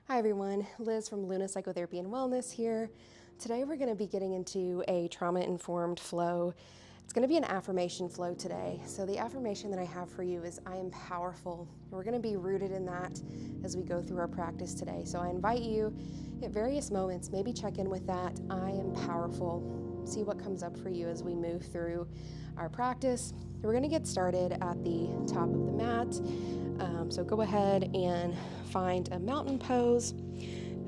Hi everyone, Liz from Luna Psychotherapy and Wellness here. Today we're going to be getting into a trauma-informed flow. It's going to be an affirmation flow today. So the affirmation that I have for you is I am powerful. We're going to be rooted in that as we go through our practice today. So I invite you at various moments, maybe check in with that I am powerful. See what comes up for you as we move through our practice. We're going to get started at the top of the mat. So go ahead and find a mountain pose,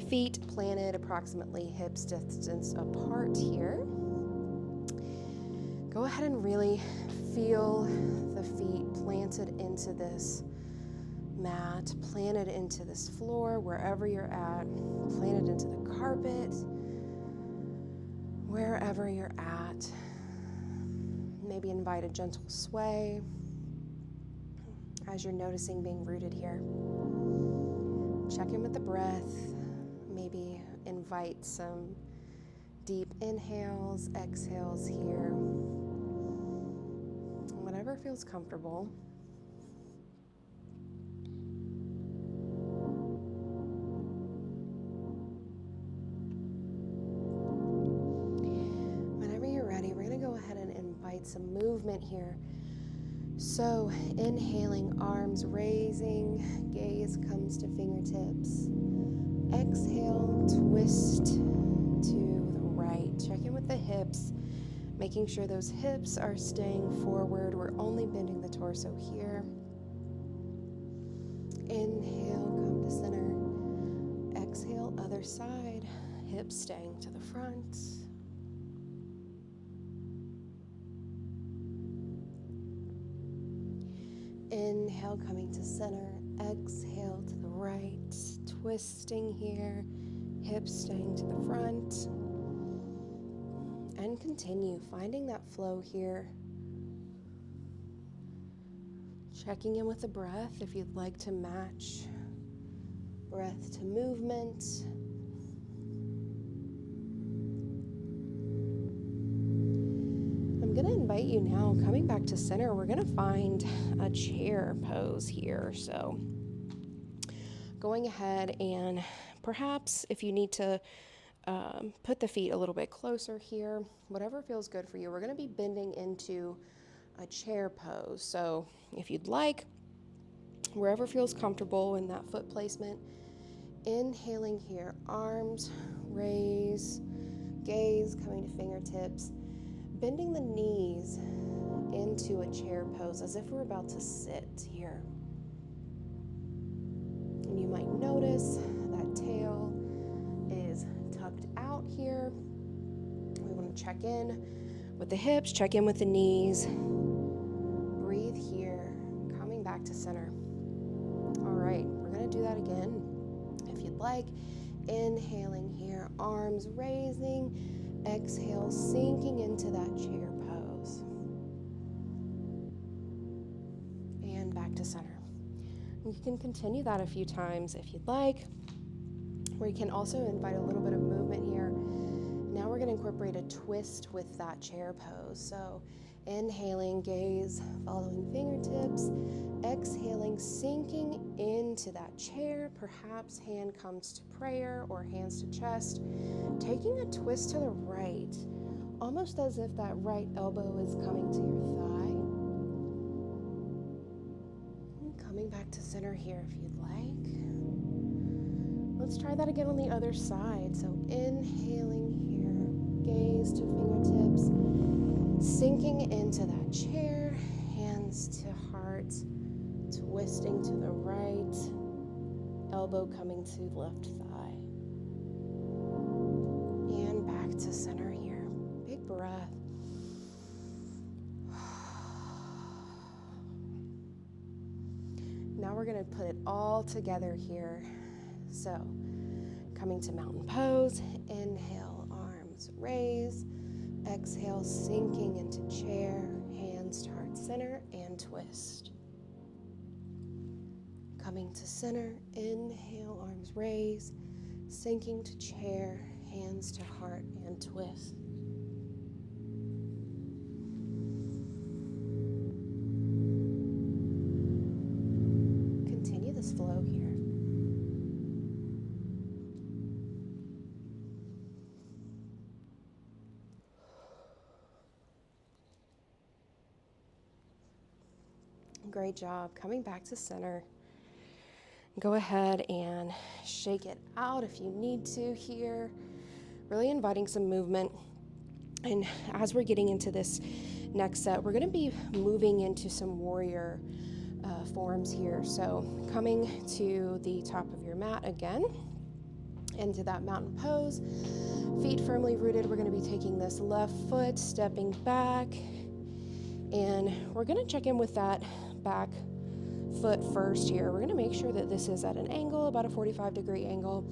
feet planted approximately hips distance apart here. Go ahead and really feel the feet planted into this mat, planted into this floor, wherever you're at, planted into the carpet, wherever you're at. Maybe invite a gentle sway as you're noticing being rooted here. Check in with the breath. Maybe invite some deep inhales, exhales here. Whatever feels comfortable. Whenever you're ready, we're going to go ahead and invite some movement here. So inhaling, arms raising, gaze comes to fingertips. Exhale, twist to the right. Check in with the hips, making sure those hips are staying forward. We're only bending the torso here. Inhale, come to center. Exhale, other side. Hips staying to the front. Inhale, coming to center. Exhale to the right. Twisting here. Hips staying to the front. And continue finding that flow here. Checking in with the breath if you'd like to match breath to movement. I'm going to invite you now, coming back to center, we're going to find a chair pose here. So going ahead and perhaps if you need to put the feet a little bit closer here, whatever feels good for you. We're going to be bending into a chair pose. So if you'd like, wherever feels comfortable in that foot placement, inhaling here, arms raise, gaze coming to fingertips, bending the knees into a chair pose as if we're about to sit here. And you might notice that tail is tucked out here. We want to check in with the hips, check in with the knees. Breathe here, coming back to center. All right, we're going to do that again. If you'd like, inhaling here, arms raising, exhale, sinking into that chair pose. And back to center. You can continue that a few times if you'd like. We can also invite a little bit of movement here. Now we're going to incorporate a twist with that chair pose. So inhaling, gaze, following fingertips, exhaling, sinking into that chair. Perhaps hand comes to prayer or hands to chest. Taking a twist to the right, almost as if that right elbow is coming to your thigh. And coming back to center here if you'd like. Let's try that again on the other side. So inhaling here, gaze to fingertips, sinking into that chair, hands to heart, twisting to the right, elbow coming to left thigh. And back to center here. Big breath. Now we're going to put it all together here. So, coming to mountain pose, inhale, arms raise, exhale, sinking into chair, hands to heart center, and twist. Coming to center, inhale, arms raise, sinking to chair, hands to heart, and twist. Continue this flow here. great job. Coming back to center. Go ahead and shake it out if you need to here. Really inviting some movement. And as we're getting into this next set, we're going to be moving into some warrior forms here. So coming to the top of your mat again, into that mountain pose, feet firmly rooted. We're going to be taking this left foot, stepping back, and we're going to check in with that back foot first here. We're going to make sure that this is at an angle, about a 45-degree angle,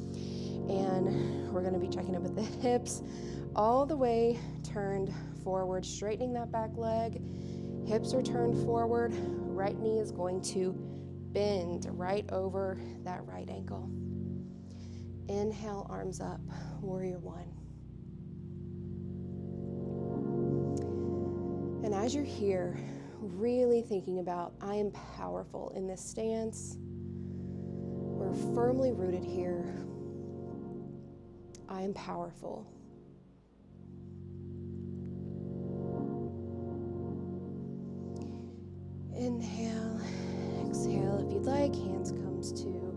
and we're going to be checking in with the hips all the way turned forward, straightening that back leg. Hips are turned forward. Right knee is going to bend right over that right ankle. Inhale, arms up, warrior one. And as you're here, really thinking about, I am powerful in this stance. We're firmly rooted here. I am powerful. Inhale, exhale if you'd like. Hands comes to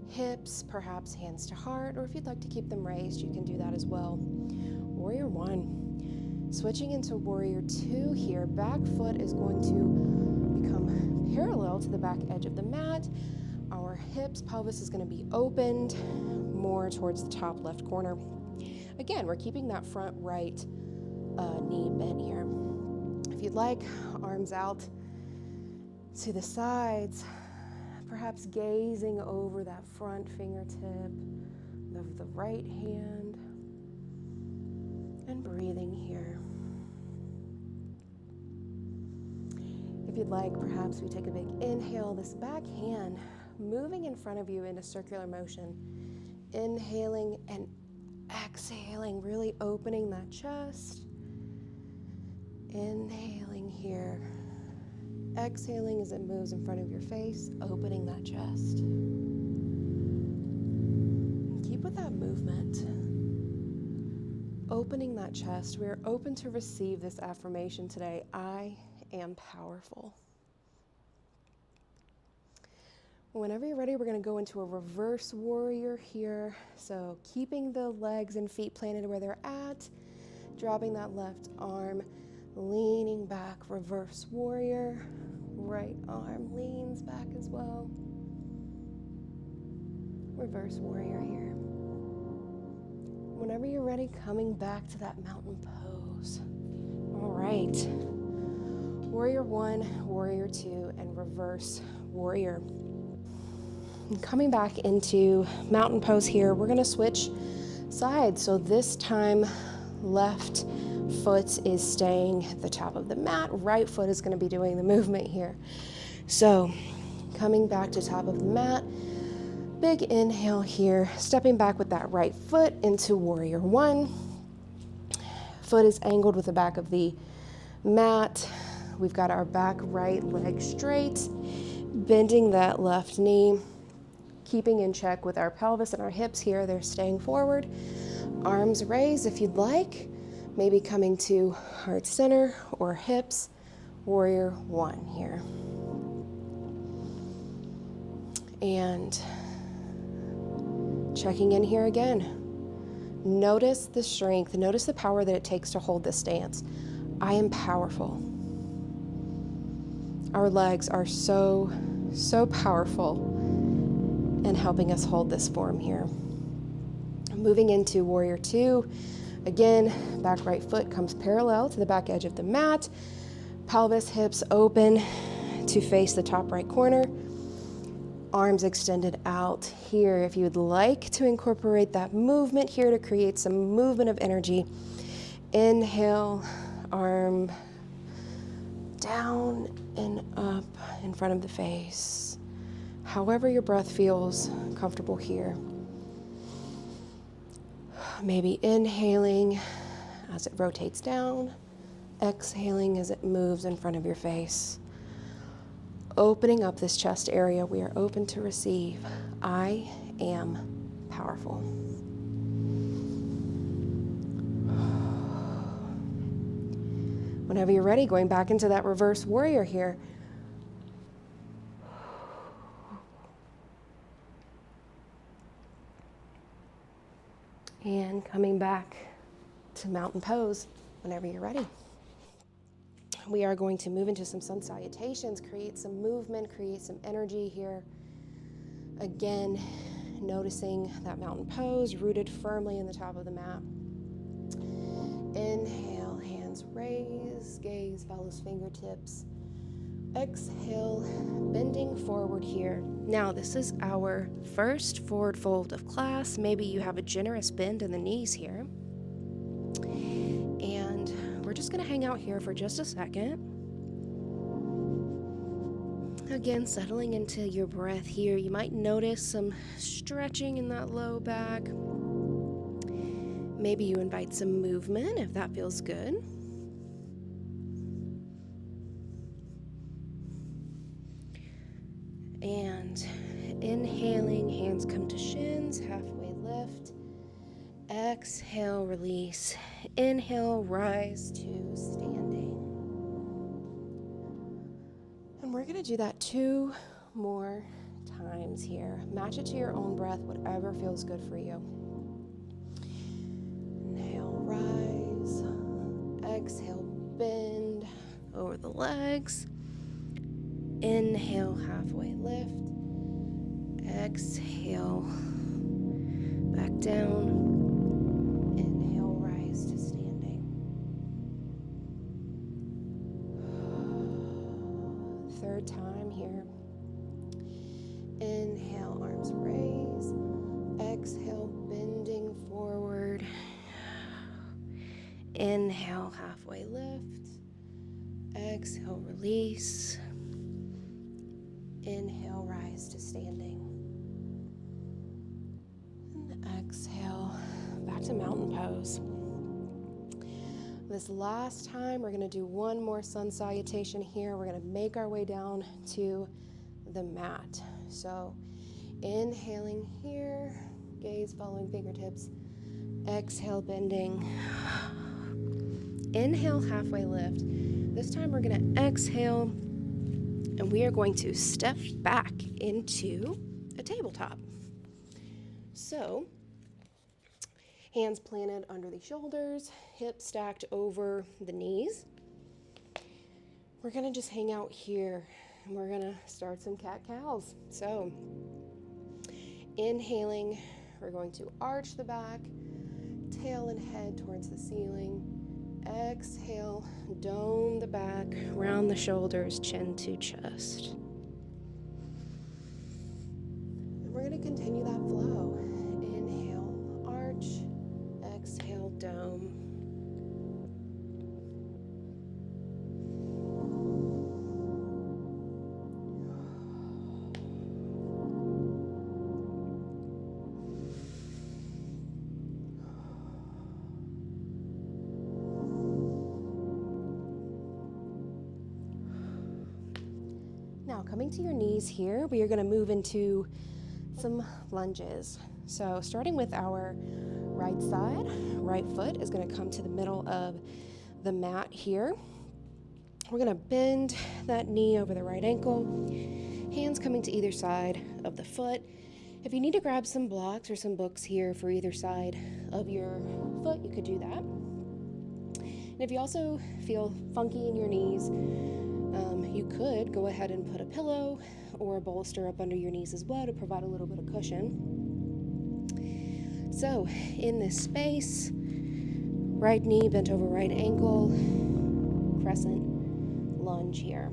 hips, perhaps hands to heart, or if you'd like to keep them raised, you can do that as well. Warrior one. Switching into warrior two here. Back foot is going to become parallel to the back edge of the mat. Our hips, pelvis is going to be opened more towards the top left corner. Again, we're keeping that front right knee bent here. If you'd like, arms out to the sides, perhaps gazing over that front fingertip of the right hand and breathing here. If you'd like, perhaps we take a big inhale, this back hand moving in front of you in a circular motion. Inhaling and exhaling, really opening that chest. Inhaling here. Exhaling as it moves in front of your face, opening that chest. Keep with that movement. Opening that chest. We are open to receive this affirmation today. I am powerful. Whenever you're ready, we're going to go into a reverse warrior here. So keeping the legs and feet planted where they're at, dropping that left arm, leaning back, reverse warrior. Right arm leans back as well. Reverse warrior here. Whenever you're ready, coming back to that mountain pose. All right. Warrior one, warrior two, and reverse warrior. And coming back into mountain pose here, we're going to switch sides. So this time, left foot is staying at the top of the mat. Right foot is going to be doing the movement here. So coming back to top of the mat, big inhale here, stepping back with that right foot into warrior one. Foot is angled with the back of the mat. We've got our back right leg straight, bending that left knee, keeping in check with our pelvis and our hips here. They're staying forward. Arms raised if you'd like. Maybe coming to heart center or hips, warrior one here. And checking in here again. Notice the strength, notice the power that it takes to hold this stance. I am powerful. Our legs are so powerful in helping us hold this form here. Moving into warrior two. Again, back right foot comes parallel to the back edge of the mat. Pelvis, hips open to face the top right corner. Arms extended out here. If you would like to incorporate that movement here to create some movement of energy, inhale, arm down and up in front of the face. However your breath feels comfortable here. Maybe inhaling as it rotates down, exhaling as it moves in front of your face. Opening up this chest area, we are open to receive. I am powerful. Whenever you're ready, going back into that reverse warrior here. And coming back to mountain pose whenever you're ready. We are going to move into some sun salutations, create some movement, create some energy here. Again, noticing that mountain pose, rooted firmly in the top of the mat. Inhale, hands raise, gaze follows fingertips. Exhale, bending forward here. Now, this is our first forward fold of class. Maybe you have a generous bend in the knees here. And we're just going to hang out here for just a second. Again, settling into your breath here. You might notice some stretching in that low back. Maybe you invite some movement if that feels good. And inhaling, hands come to shins, halfway lift. Exhale, release. Inhale, rise to standing. And we're going to do that 2 more times here. Match it to your own breath, whatever feels good for you. Inhale, rise. Exhale, bend over the legs. Inhale, halfway lift. Exhale, back down. Inhale, rise to standing. Third time here. Inhale, arms raise. Exhale, bending forward. Inhale, halfway lift. Exhale, release. Inhale, rise to standing. And exhale, back to mountain pose. This last time, we're going to do one more sun salutation here. We're going to make our way down to the mat. So, inhaling here, gaze following fingertips. Exhale, bending. Inhale, halfway lift. This time, we're going to exhale, and we are going to step back into a tabletop. So, hands planted under the shoulders, hips stacked over the knees. We're gonna just hang out here, and we're gonna start some cat-cows. So, inhaling, we're going to arch the back, tail and head towards the ceiling. Exhale, dome the back, round the shoulders, chin to chest. And we're going to continue that flow. Inhale, arch. Exhale, dome. Now, coming to your knees here, we are going to move into some lunges. So starting with our right side, right foot is going to come to the middle of the mat here. We're going to bend that knee over the right ankle, hands coming to either side of the foot. If you need to grab some blocks or some books here for either side of your foot, you could do that. And if you also feel funky in your knees, you could go ahead and put a pillow or a bolster up under your knees as well to provide a little bit of cushion. So, in this space, right knee bent over right ankle, crescent lunge here.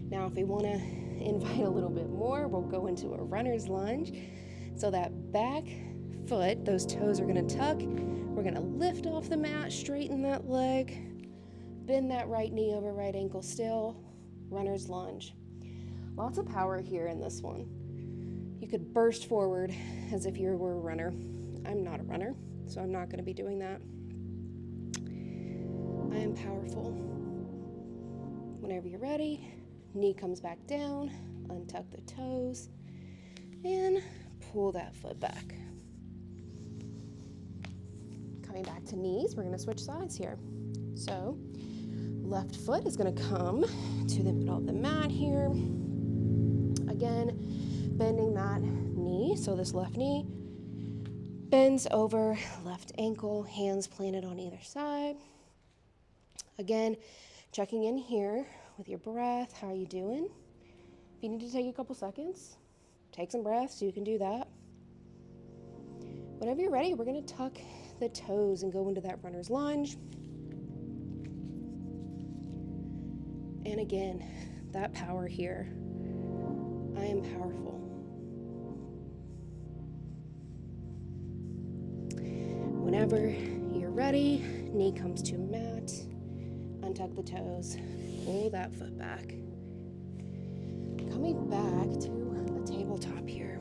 Now, if we want to invite a little bit more, we'll go into a runner's lunge. So that back foot, those toes are going to tuck. We're going to lift off the mat, straighten that leg, bend that right knee over right ankle still, runner's lunge. Lots of power here in this one. You could burst forward as if you were a runner. I'm not a runner, so I'm not going to be doing that. I am powerful. Whenever you're ready, knee comes back down, untuck the toes, and pull that foot back. Coming back to knees, we're going to switch sides here. So, left foot is going to come to the middle of the mat here. Again, bending that knee, so this left knee, Bends over, left ankle, hands planted on either side. Again, checking in here with your breath. How are you doing? If you need to take a couple seconds, take some breaths. You can do that. Whenever you're ready, we're going to tuck the toes and go into that runner's lunge. And again, that power here. I am powerful. Whenever you're ready, knee comes to mat, untuck the toes, pull that foot back. Coming back to a tabletop here.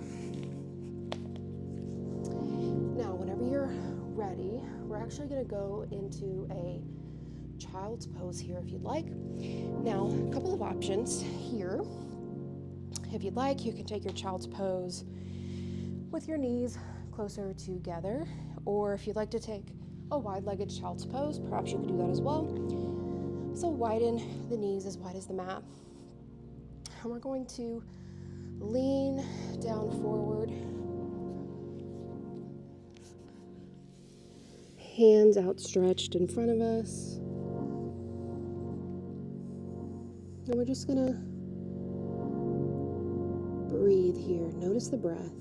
Now, whenever you're ready, we're actually going to go into a child's pose here if you'd like. Now, a couple of options here. If you'd like, you can take your child's pose with your knees closer together, or if you'd like to take a wide-legged child's pose, perhaps you could do that as well. So widen the knees as wide as the mat. And we're going to lean down forward. Hands outstretched in front of us. And we're just gonna breathe here. Notice the breath.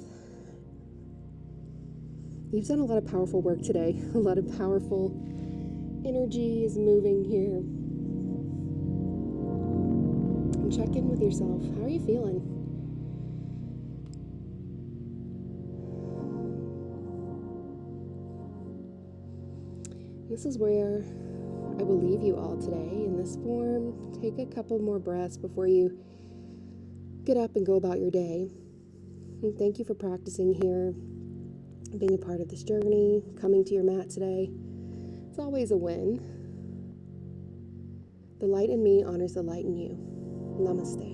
You've done a lot of powerful work today. A lot of powerful energy is moving here. And check in with yourself. How are you feeling? This is where I will leave you all today in this form. Take a couple more breaths before you get up and go about your day. And thank you for practicing here, being a part of this journey, coming to your mat today. It's always a win. The light in me honors the light in you. Namaste.